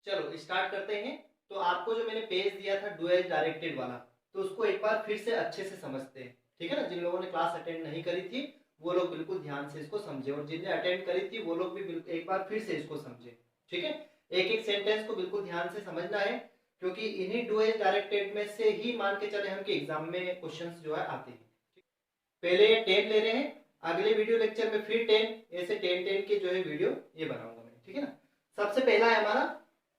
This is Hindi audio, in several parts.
चलो स्टार्ट करते हैं। तो आपको जो मैंने पेज दिया था डुअल डायरेक्टेड वाला, तो उसको एक बार फिर से अच्छे से समझते हैं, ठीक है ना। जिन लोगों ने क्लास अटेंड नहीं करी थी वो लोग बिल्कुल ध्यान से इसको समझे, और जिनने अटेंड करी थी वो लोग भी एक बार फिर से इसको समझे, ठीक है। एक एक सेंटेंस को बिल्कुल ध्यान से समझना है, क्योंकि इन्हीं डुअल डायरेक्टेड में से ही मान के चले हम कि एग्जाम में क्वेश्चंस जो है आते हैं। पहले ये 10 ले रहे हैं, अगले वीडियो लेक्चर में फिर 10, ऐसे 10 के जो है वीडियो ये बनाऊंगा मैं, ठीक है ना। सबसे पहला है हमारा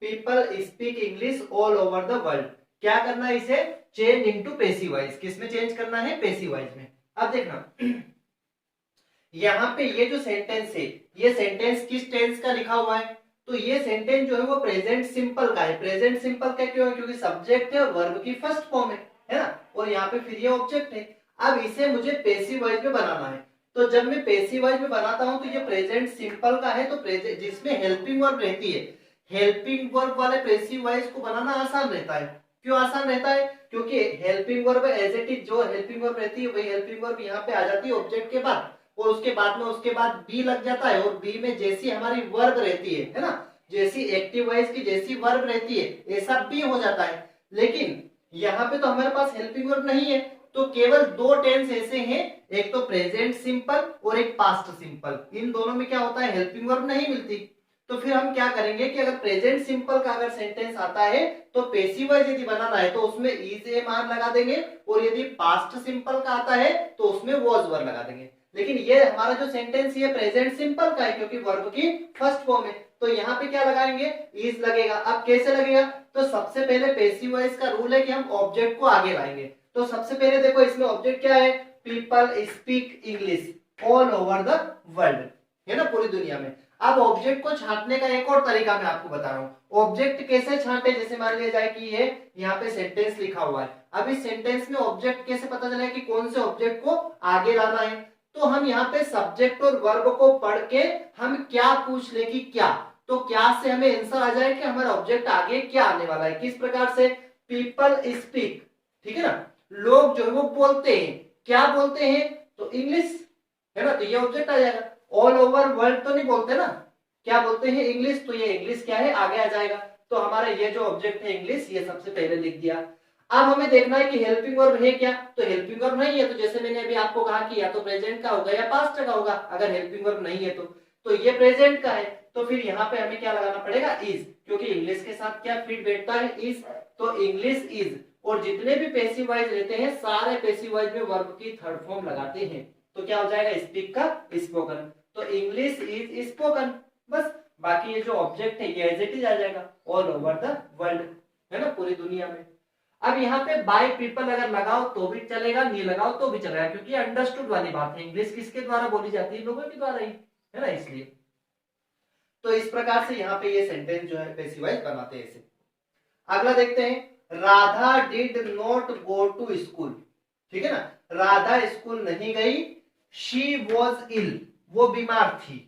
people speak English all over the world. क्या करना है इसे? Change into passive voice. किस में चेंज करना है? पैसिव वॉइस में। अब देखना यहाँ पे ये जो सेंटेंस है, ये सेंटेंस किस टेंस का लिखा हुआ है? तो ये सेंटेंस जो है वो प्रेजेंट सिंपल का है। प्रेजेंट सिंपल का क्यों है? क्योंकि सब्जेक्ट है और वर्ब की फर्स्ट फॉर्म है ना, और यहाँ पे फिर ये ऑब्जेक्ट है। अब इसे मुझे पैसिव वॉइस में बनाना है, तो जब मैं पैसिव वॉइस में बनाता हूं तो ये प्रेजेंट सिंपल का है, तो जिसमें हेल्पिंग वर्ब रहती है, हेल्पिंग वर्ब वाले पैसिव वॉइस को बनाना आसान रहता है। क्यों आसान रहता है? क्योंकि helping verb as it is, जो हेल्पिंग वर्ब रहती है वही हेल्पिंग वर्ब यहाँ पे आ जाती है ऑब्जेक्ट के बाद, और उसके बाद बी लग जाता है, और बी में जैसी हमारी वर्ब रहती है ना, जैसी एक्टिव वॉइस की जैसी वर्ब रहती है ऐसा बी हो जाता है। लेकिन यहाँ पे तो हमारे पास हेल्पिंग वर्ब नहीं है, तो केवल दो टेंस ऐसे हैं, एक तो प्रेजेंट सिंपल और एक पास्ट सिंपल। इन दोनों में क्या होता है? हेल्पिंग वर्ब नहीं मिलती। तो फिर हम क्या करेंगे कि अगर प्रेजेंट सिंपल का अगर सेंटेंस आता है तो पैसिव वॉइस यदि बनाना है तो उसमें इज ए मान लगा देंगे, और यदि पास्ट सिंपल का आता है तो उसमें वॉज वर्ब लगा देंगे। लेकिन ये हमारा जो सेंटेंस ये प्रेजेंट सिंपल का है, क्योंकि वर्ब की फर्स्ट फॉर्म है, तो यहाँ पे क्या लगाएंगे? इज लगेगा। अब कैसे लगेगा? तो सबसे पहले पैसिव वॉइस का रूल है कि हम ऑब्जेक्ट को आगे लाएंगे। तो सबसे पहले देखो इसमें ऑब्जेक्ट क्या है? People speak English all over the world, है ना, पूरी दुनिया में। अब ऑब्जेक्ट को छांटने का एक और तरीका मैं आपको बता रहा हूं। ऑब्जेक्ट कैसे छांटे? जैसे मान लिया जाए कि ये यहाँ पे सेंटेंस लिखा हुआ है, अब इस सेंटेंस में ऑब्जेक्ट कैसे पता चलेगा कि कौन से ऑब्जेक्ट को आगे लाना है? तो हम यहाँ पे सब्जेक्ट और वर्ब को पढ़ के हम क्या पूछ ले कि क्या, तो क्या से हमें आंसर आ जाए कि हमारा ऑब्जेक्ट आगे क्या आने वाला है। किस प्रकार से? पीपल स्पीक, ठीक है ना, लोग जो है वो बोलते हैं। क्या बोलते हैं? तो इंग्लिश, है ना, तो ये ऑब्जेक्ट आ जाएगा। ऑल ओवर वर्ल्ड तो नहीं बोलते ना, क्या बोलते हैं? इंग्लिश, तो ये इंग्लिश क्या है? आगे आ जाएगा। तो हमारा ये जो ऑब्जेक्ट है इंग्लिश, ये सबसे पहले लिख दिया। अब हमें देखना है कि हेल्पिंग वर्ब है क्या, तो हेल्पिंग वर्ब नहीं है, तो जैसे मैंने अभी आपको कहा कि या तो प्रेजेंट का होगा या पास्ट का होगा। अगर हेल्पिंग वर्ब नहीं है तो ये प्रेजेंट का है, तो फिर यहाँ पे हमें क्या लगाना पड़ेगा? इज, क्योंकि इंग्लिश के साथ क्या फिट बैठता है? इज, तो इंग्लिश इज। और जितने भी पैसिव वॉइस रहते हैं सारे पैसिव वॉइस में वर्ब की थर्ड फॉर्म लगाते हैं, तो क्या हो जाएगा? स्पीक का स्पोकन, तो इंग्लिश इज स्पोकन, बस। बाकी ये जो ऑब्जेक्ट है ये एज इट इज आ जाएगा ऑल ओवर द वर्ल्ड, है ना, पूरी दुनिया में। अब यहाँ पे बाय पीपल अगर लगाओ तो भी चलेगा, नहीं लगाओ तो भी चलेगा, क्योंकि अंडरस्टूड वाली बात है। इंग्लिश किसके द्वारा बोली जाती है? लोगों के द्वारा ही, है ना, इसलिए। तो इस प्रकार से यहाँ पे ये सेंटेंस जो है पैसिव वॉइस बनाते हैं ऐसे। अगला देखते हैं, Radha did not go to school, ठीक है ना, राधा स्कूल नहीं गई। शी वॉज इल, वो बीमार थी।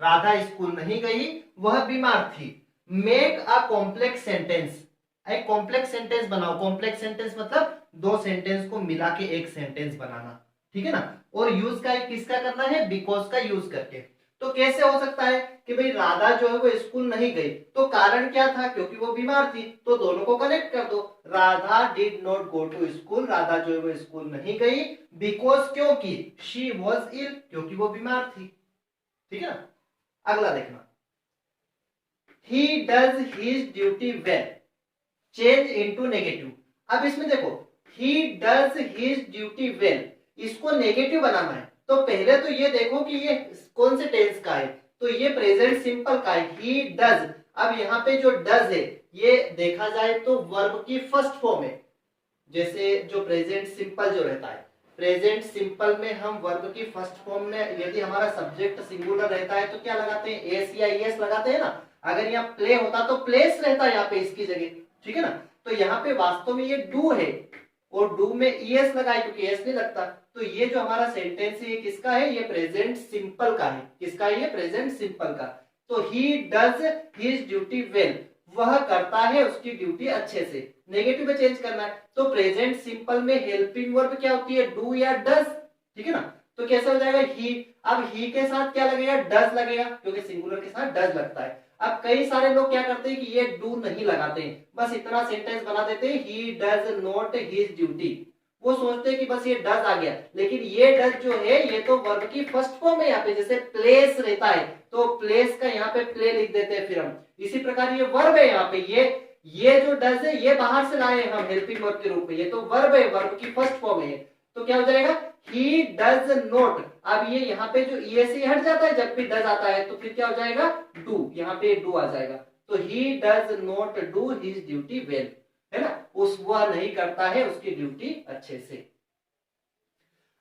राधा स्कूल नहीं गई, वह बीमार थी। मेक अ कॉम्प्लेक्स सेंटेंस, एक कॉम्प्लेक्स सेंटेंस बनाओ। कॉम्प्लेक्स सेंटेंस मतलब दो सेंटेंस को मिला के एक सेंटेंस बनाना, ठीक है ना। और यूज का किसका करना है? बिकॉज का यूज करके। तो कैसे हो सकता है कि भाई राधा जो है वो स्कूल नहीं गई, तो कारण क्या था? क्योंकि वो बीमार थी, तो दोनों को कनेक्ट कर दो। Radha did not go to school, Radha जो है वो स्कूल नहीं गई। बिकॉज, क्योंकि। शी वॉज इल, क्योंकि वो बीमार थी, ठीक है ना। अगला देखना, he does his duty well, change into negative. अब इसमें देखो he does his duty well, इसको नेगेटिव बनाना है, तो पहले तो ये देखो कि ये कौन से टेंस का है, तो ये प्रेजेंट सिंपल का है, he does। अब यहाँ पे जो does है ये देखा जाए तो वर्ब की फर्स्ट फॉर्म है। जैसे जो प्रेजेंट सिंपल जो रहता है, प्रेजेंट सिंपल में हम वर्ब की फर्स्ट फॉर्म में यदि हमारा सब्जेक्ट सिंगुलर रहता है तो क्या लगाते हैं? एस या ईएस लगाते हैं ना। अगर यहाँ प्ले होता तो प्लेस रहता है यहाँ पे इसकी जगह, ठीक है ना। तो यहाँ पे वास्तव में ये डू है, और डू में ईएस लगाए क्योंकि एस नहीं लगता। तो ये जो हमारा सेंटेंस है ये किसका है? ये प्रेजेंट सिंपल का है। किसका है? ये प्रेजेंट सिंपल का। तो he does his duty well, वह करता है उसकी ड्यूटी अच्छे से। नेगेटिव में चेंज करना है, तो प्रेजेंट सिंपल में हेल्पिंग वर्ब क्या होती है? डू या डज, ठीक है ना। तो कैसे हो जाएगा? ही। अब ही के साथ क्या लगेगा? डज लगेगा, क्योंकि सिंगुलर के साथ डज लगता है। अब कई सारे लोग क्या करते हैं कि ये डू नहीं लगाते हैं, बस इतना सेंटेंस बना देते हैं, he does not his duty. वो सोचते हैं कि बस ये डज आ गया, लेकिन ये डज जो है ये तो वर्ब की फर्स्ट फॉर्म है। यहाँ पे जैसे प्लेस रहता है तो प्लेस का यहाँ पे प्ले लिख देते हैं फिर हम। इसी प्रकार ये वर्ब है, यहाँ पे ये जो डज है ये बाहर से लाए हम हेल्पिंग वर्ब के रूप में, ये तो वर्ब है, वर्ब की फर्स्ट फॉर्म है। तो क्या हो जाएगा, ही डज नॉट। अब ये यहाँ पे जो ई से हट जाता है जब भी डज आता है, तो फिर क्या हो जाएगा, डू, यहाँ पे डू आ जाएगा। तो he does not do his duty well, है ना, वह नहीं करता है उसकी ड्यूटी अच्छे से।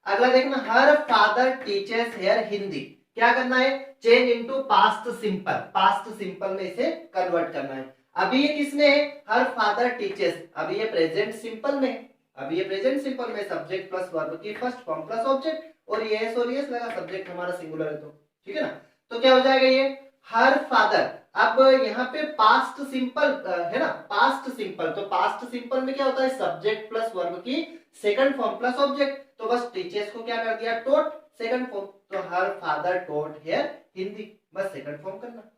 अगला देखना, her father teachers here Hindi. क्या करना है, change into past simple, past simple में इसे कन्वर्ट करना है। अभी ये किसमें है, हर फादर टीचर्स, अभी ये प्रेजेंट सिंपल में है, अभी ये प्रेजेंट सिंपल में सब्जेक्ट प्लस वर्ब की फर्स्ट फॉर्म प्लस ऑब्जेक्ट, और ये एस और यस लगा, सब्जेक्ट हमारा सिंगुलर है तो ठीक है ना। तो क्या हो जाएगा ये हर फादर। अब यहाँ पे पास्ट सिंपल है ना, पास्ट सिंपल, तो पास्ट सिंपल में क्या होता है, सब्जेक्ट प्लस वर्ब की सेकंड फॉर्म प्लस ऑब्जेक्ट, तो बस टीचर्स को क्या कर दिया, टोट सेकंड फॉर्म, तो her father taught here Hindi, बस सेकंड फॉर्म करना,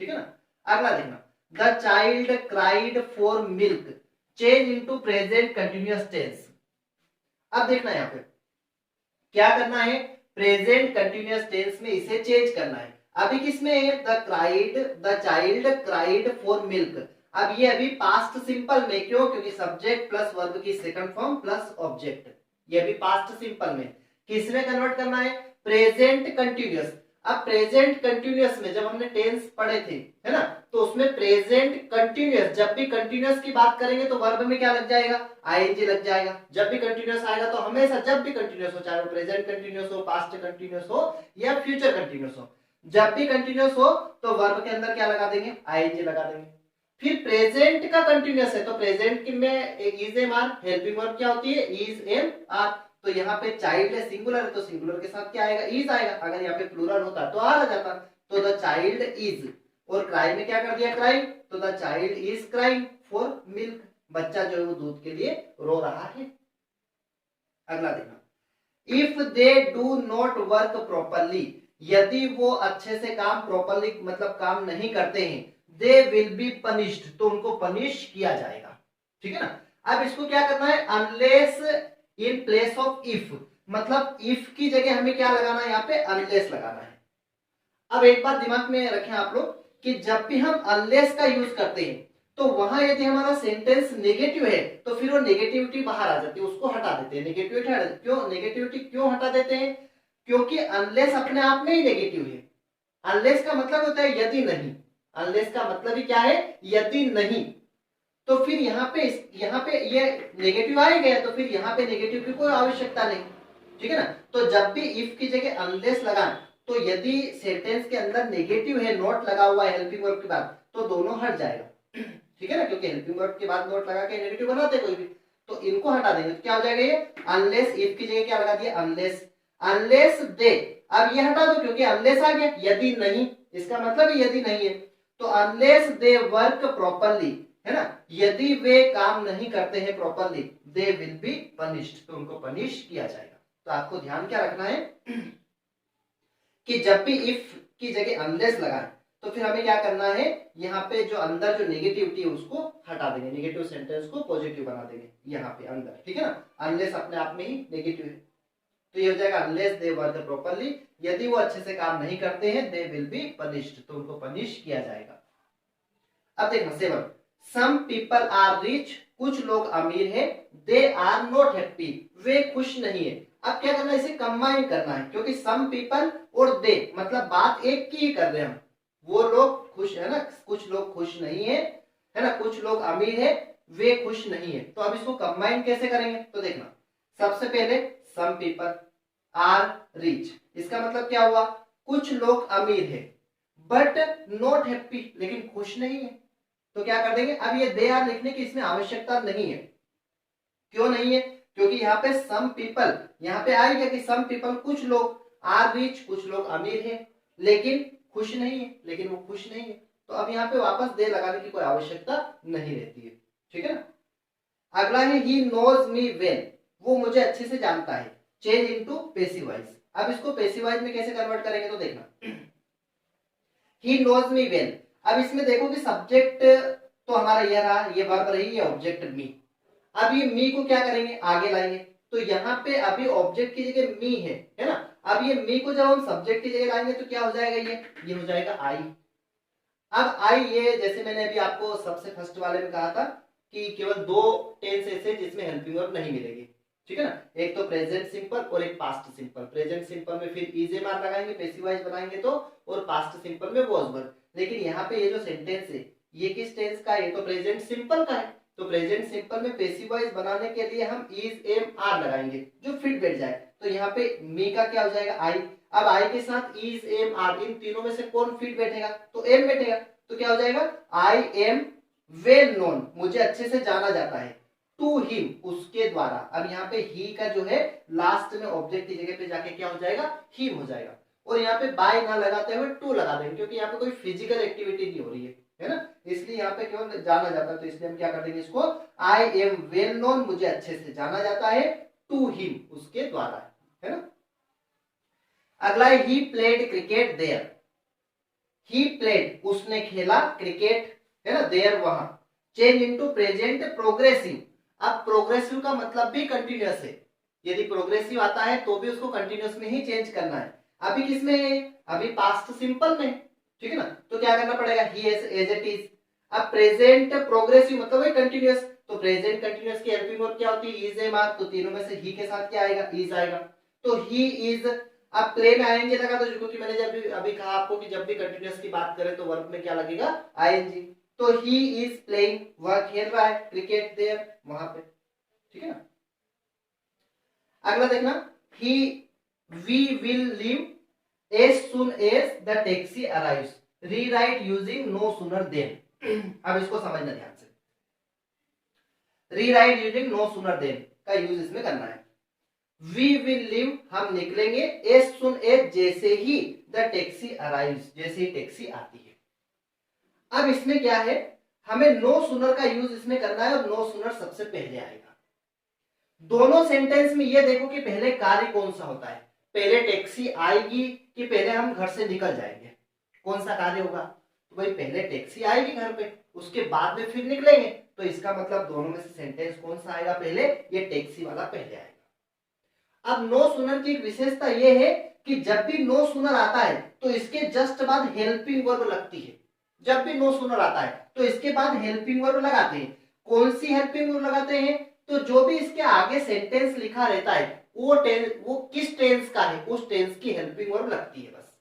ठीक है ना। अगला देखना, the child cried for milk, change into present continuous tense. अब देखना यहाँ पे क्या करना है, प्रेजेंट कंटिन्यूअस टेंस में इसे चेंज करना है। अभी किसमें है, the child cried for milk. अब ये अभी पास्ट सिंपल में, क्यों, क्योंकि सब्जेक्ट प्लस वर्ब की सेकंड फॉर्म प्लस ऑब्जेक्ट, ये अभी पास्ट सिंपल में। किसमें कन्वर्ट करना है, प्रेजेंट कंटिन्यूअस। अब प्रेजेंट कंटिन्यूअस में जब हमने टेंस पढ़े थे, है ना, तो उसमें प्रेजेंट कंटिन्यूअस, जब भी कंटिन्यूअस की बात करेंगे तो वर्ब में क्या लग जाएगा, आईएनजी लग जाएगा। जब भी कंटिन्यूअस आएगा तो हमेशा, जब भी कंटिन्यूअस हो, चाहे वो प्रेजेंट कंटिन्यूअस हो, पास्ट कंटिन्यूअस हो या फ्यूचर कंटिन्यूअस हो, जब भी कंटिन्यूअस हो तो वर्ब के अंदर क्या लगा देंगे, आईएनजी लगा देंगे। फिर प्रेजेंट का कंटिन्यूअस है तो प्रेजेंट में is am are, helping verb क्या होती है, इज एम आर। तो यहाँ पे चाइल्ड है, सिंगुलर है, तो सिंगुलर के साथ क्या आएगा, इज आएगा। अगर यहाँ पे प्लूरल होता तो आर आ जाता। तो द चाइल्ड इज, और क्राई में क्या कर दिया, क्राइंग, तो the child is crying for milk, बच्चा जो है वो दूध के लिए रो रहा है। अगला देखना, if they do not work properly, यदि वो अच्छे से काम प्रॉपरली मतलब काम नहीं करते हैं, दे विल बी पनिश्ड, तो उनको पनिश किया जाएगा, ठीक है ना। अब इसको क्या करना है, unless in place of if, मतलब इफ की जगह हमें क्या लगाना है, यहाँ पे अनलेस लगाना है। अब एक बात दिमाग में रखें आप लोग कि जब भी हम अनलेस का यूज करते हैं तो वहां यदि हमारा सेंटेंस नेगेटिव है तो फिर वो नेगेटिविटी बाहर आ जाती है, उसको हटा देते हैं, नेगेटिविटी हटा देते। क्यों नेगेटिविटी क्यों हटा देते हैं, क्योंकि अनलेस अपने आप में ही नेगेटिव है। अनलेस का मतलब होता है यदि नहीं, अनलेस का मतलब ही क्या है, यदि नहीं। तो फिर यहाँ पे ये नेगेटिव आ गया, तो फिर यहाँ पे नेगेटिव की कोई आवश्यकता नहीं, ठीक है ना। तो जब भी इफ की जगह अनलेस लगाएं तो यदि सेंटेंस के अंदर नेगेटिव है, नॉट लगा हुआ है हेल्पिंग वर्ब के बाद, तो दोनों हट जाएगा, ठीक है ना, क्योंकि हेल्पिंग वर्ब के बाद नॉट लगा के नेगेटिव बनाते कोई भी, तो इनको हटा देंगे। तो क्या हो जाएगा ये, अनलेस, इफ की जगह क्या लगा दिया, अनलेस, अनलेस दे। अब ये हटा दो क्योंकि अनलेस आ गया, यदि नहीं, इसका मतलब यदि नहीं है, तो अनलेस दे वर्क प्रॉपरली, है ना, यदि वे काम नहीं करते हैं properly, they will be punished, तो उनको पनिश किया जाएगा। तो आपको ध्यान क्या रखना है कि जब भी इफ की जगह अनलेस लगाएं तो फिर हमें क्या करना है, यहाँ पे जो अंदर जो नेगेटिविटी है उसको हटा देंगे, नेगेटिव सेंटेंस को पॉजिटिव बना देंगे यहाँ पे अंदर, ठीक है ना। अनलेस अपने आप में ही नेगेटिव है, तो ये हो जाएगा अनलेस दे वर्क प्रॉपरली, यदि वो अच्छे से काम नहीं करते हैं, दे विल बी पनिश्ड, तो उनको पनिश किया जाएगा। अब देखना 7, सम पीपल आर रिच, कुछ लोग अमीर है, दे आर नॉट हैप्पी, वे खुश नहीं है। अब क्या करना है, इसे कंबाइन करना है, क्योंकि सम पीपल और दे मतलब बात एक की ही कर रहे हैं हम। वो लोग खुश है ना, कुछ लोग खुश नहीं है, है ना, कुछ लोग अमीर है, वे खुश नहीं है। तो अब इसको कंबाइन कैसे करेंगे, तो देखना, सबसे पहले सम पीपल आर रिच, इसका मतलब क्या हुआ, कुछ लोग अमीर है बट नॉट हैप्पी, लेकिन खुश नहीं है। तो क्या कर देंगे, अब ये दे आर लिखने की इसमें आवश्यकता नहीं है। क्यों नहीं है, क्योंकि यहाँ पे सम पीपल, यहाँ पे आएगा कि सम पीपल कुछ लोग, आर रिच कुछ लोग अमीर है लेकिन खुश नहीं है, लेकिन वो खुश नहीं है, तो अब यहाँ पे वापस दे लगाने की कोई आवश्यकता नहीं रहती है, ठीक है ना। अगला है ही नोज मी वेल, वो मुझे अच्छे से जानता है, चेंज इनटू पैसिव वॉइस। अब इसको पैसिव वॉइस में कैसे कन्वर्ट करेंगे, तो देखना, ही नोज मी वेल। अब इसमें देखो कि सब्जेक्ट तो हमारा ये रहा, ये वर्ब रही, ये ऑब्जेक्ट मी। अब ये मी को क्या करेंगे, आगे लाएंगे। तो यहाँ पे अभी ऑब्जेक्ट की जगह मी है ना। अब ये मी को जब हम सब्जेक्ट की जगह लाएंगे तो क्या हो जाएगा, ये हो जाएगा आई। अब आई, ये जैसे मैंने अभी आपको सबसे फर्स्ट वाले में कहा था कि केवल दो टेंस ऐसे जिसमें हेल्पिंग वर्ब नहीं मिलेगी, ठीक है ना। एक तो प्रेजेंट सिंपल और एक पास्ट सिंपल। प्रेजेंट सिंपल में फिर इज एम आर लगाएंगे, पैसिव वॉइस बनाएंगे तो, और पास्ट सिंपल में वॉज वर्ब। लेकिन यहाँ पे ये जो सेंटेंस है ये किस टेंस का है, ये तो प्रेजेंट सिंपल का है। तो प्रेजेंट सिंपल में पैसिव वॉइस बनाने के लिए हम इज एम आर लगाएंगे जो फिट बैठ जाए। तो यहाँ पे मी का क्या हो जाएगा, आई। अब आई के साथ इज एम आर, इन तीनों में से कौन फिट बैठेगा, तो एम बैठेगा। तो क्या हो जाएगा, आई एम वेल नोन, मुझे अच्छे से जाना जाता है, टू हिम, उसके द्वारा। अब यहाँ पे ही का जो है लास्ट में ऑब्जेक्ट की जगह पे जाके क्या हो जाएगा, हिम हो जाएगा। और यहाँ पे बाय ना लगाते हुए टू लगा देंगे, क्योंकि यहाँ पे कोई फिजिकल एक्टिविटी नहीं हो रही है ना, इसलिए यहाँ पे केवल जाना जाता है। तो इसलिए हम क्या कर देंगे इसको, आई एम वेल नोन, मुझे अच्छे से जाना जाता है, टू हिम, उसके द्वारा, है ना। अगला है he played cricket there. He played, उसने खेला, क्रिकेट, है ना, देयर, वहां। Change into present progressive. अब प्रोग्रेसिव का मतलब भी कंटिन्यूअस है। यदि प्रोग्रेसिव आता है तो भी उसको कंटिन्यूअस में ही चेंज करना है। अभी किसमें है, अभी पास्ट सिंपल में, ठीक है ना। तो क्या करना पड़ेगा, ही एज इट इज। अब प्रेजेंट प्रोग्रेसिव मतलब है कंटिन्यूअस, तो प्रेजेंट कंटिन्यूअस की हेल्पिंग वर्ब क्या होती है, इज एम आर। तो तीनों में से ही के साथ क्या आएगा, इज आएगा। तो ही इज। अब प्ले में आईएनजी लगा दो, क्योंकि मैंने जब अभी कहा आपको कि जब भी कंटिन्यूअस की बात करें तो वर्ब में क्या लगेगा, आईएनजी। तो ही इज प्लेइंग, वह खेल रहा है, क्रिकेट देयर, वहां पे, ठीक है ना। अगला देखना, ही we will leave as soon as the taxi arrives, rewrite using no sooner than. अब इसको समझना ध्यान से, rewrite using no sooner than का यूज इसमें करना है। वी विल लीव, हम निकलेंगे, एज सुन एज, जैसे ही, द टैक्सी अराइव्स, जैसे ही टैक्सी आती है। अब इसमें क्या है, हमें नो सूनर का यूज इसमें करना है, और नो सूनर सबसे पहले आएगा। दोनों सेंटेंस में ये देखो कि पहले कार्य कौन सा होता है, पहले टैक्सी आएगी कि पहले हम घर से निकल जाएंगे, कौन सा कार्य होगा, तो भाई पहले टैक्सी आएगी घर पे, उसके बाद में फिर निकलेंगे। तो इसका मतलब दोनों में से सेंटेंस कौन सा आएगा पहले, ये टैक्सी वाला पहले आएगा। अब नो सूनर की एक विशेषता ये है कि जब भी नो सूनर आता है तो इसके जस्ट बाद हेल्पिंग वर्ब लगती है। जब भी नो सूनर आता है तो इसके बाद हेल्पिंग वर्ब लगाते हैं। कौन सी हेल्पिंग वर्ब लगाते हैं, तो जो भी इसके आगे सेंटेंस लिखा रहता है वो किस टेंस का है, उस टेंस की हेल्पिंग वर्ब लगती है बस।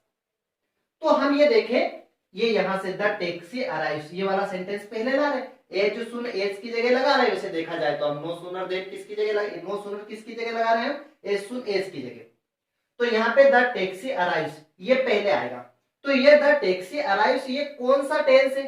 तो हम ये देखें, ये यहां से द टैक्सी अराइव्स, ये वाला सेंटेंस पहले ला रहे, एज सुन एज की जगह लगा रहे। वैसे देखा जाए तो हम नो सूनर देन किसकी जगह लगा, नो सूनर किसकी जगह लगा रहे हैं, एज सुन एज की जगह। तो यहाँ पे द टैक्सी अराइव्स ये पहले आएगा। तो ये द टैक्सी अराइव्स ये कौन सा टेंस है,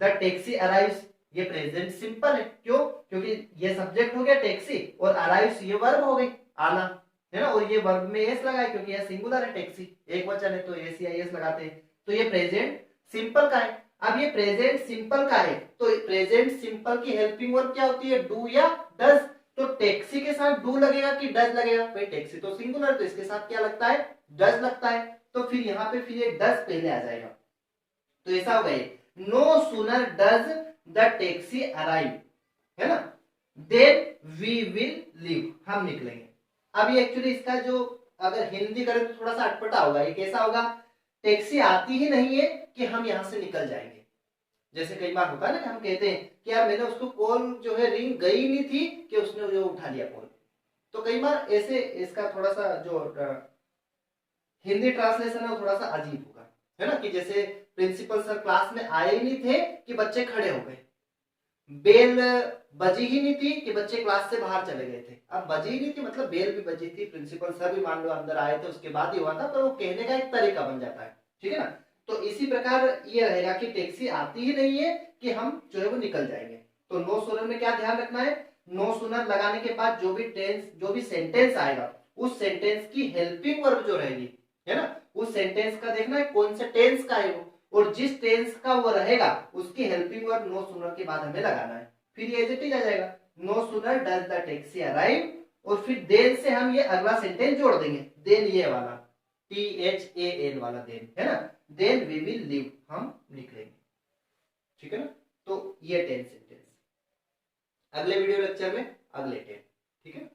द टैक्सी अराइव्स ये प्रेजेंट सिंपल है। क्यों, क्योंकि ये सब्जेक्ट हो गया टैक्सी, और अराइव्स ये वर्ब हो गई, आना, है ना। और ये वर्ब में एस लगा है क्योंकि यह सिंगुलर है, टैक्सी एक वचन है तो एस या एस लगाते हैं। तो ये प्रेजेंट सिंपल का है। अब ये प्रेजेंट सिंपल का है तो प्रेजेंट सिंपल की हेल्पिंग वर्ब क्या होती है, डू या डज। तो टैक्सी के साथ डू लगेगा कि डज लगेगा, भाई टैक्सी तो सिंगुलर, तो इसके साथ क्या लगता है, डज लगता है। तो फिर यहाँ पे फिर एक डज पहले आ जाएगा। तो ऐसा हो गया, no sooner does the taxi arrive, है ना, देन वी विल लीव, हम निकलेंगे। अब ये एक्चुअली इसका जो अगर हिंदी करें तो थोड़ा सा अटपटा होगा। ये कैसा होगा, टैक्सी आती ही नहीं है कि हम यहां से निकल जाएंगे। जैसे कई बार होता है ना कि हम कहते हैं कि यार मैंने उसको कॉल जो है रिंग गई नहीं थी कि उसने जो उठा लिया कॉल। तो कई बार ऐसे इसका थोड़ा सा जो हिंदी ट्रांसलेशन है वो थोड़ा सा अजीब होगा, है ना। कि जैसे प्रिंसिपल सर क्लास में आए ही नहीं थे कि बच्चे खड़े हो गए, बेल बजी ही नहीं थी कि बच्चे क्लास से बाहर चले गए थे। अब बजी ही नहीं थी मतलब बेल भी बजी थी, प्रिंसिपल सर भी मान लो अंदर आए थे, उसके बाद ही हुआ था, पर वो कहने का एक तरीका बन जाता है, ठीक है ना। तो इसी प्रकार ये रहेगा कि टैक्सी आती ही नहीं है कि हम जो है वो निकल जाएंगे। तो नो सूनर में क्या ध्यान रखना है, नो सूनर लगाने के बाद जो भी सेंटेंस आएगा उस सेंटेंस की हेल्पिंग वर्ब जो रहेगी, है ना, उस सेंटेंस का देखना है कौन से टेंस का है वो, और जिस टेंस का वो रहेगा उसकी हेल्पिंग वर्ब नो सूनर के बाद हमें लगाना है। फिर ये एज इट इज आ जाएगा, no sooner does the taxi arrive, और फिर देन से हम ये अगला सेंटेंस जोड़ देंगे, देन ये वाला THAN वाला देन, है ना, देन वी विल लीव, हम निकलेंगे। ठीक है ना। तो ये 10 सेंटेंस, अगले वीडियो लेक्चर में अगले 10, ठीक है।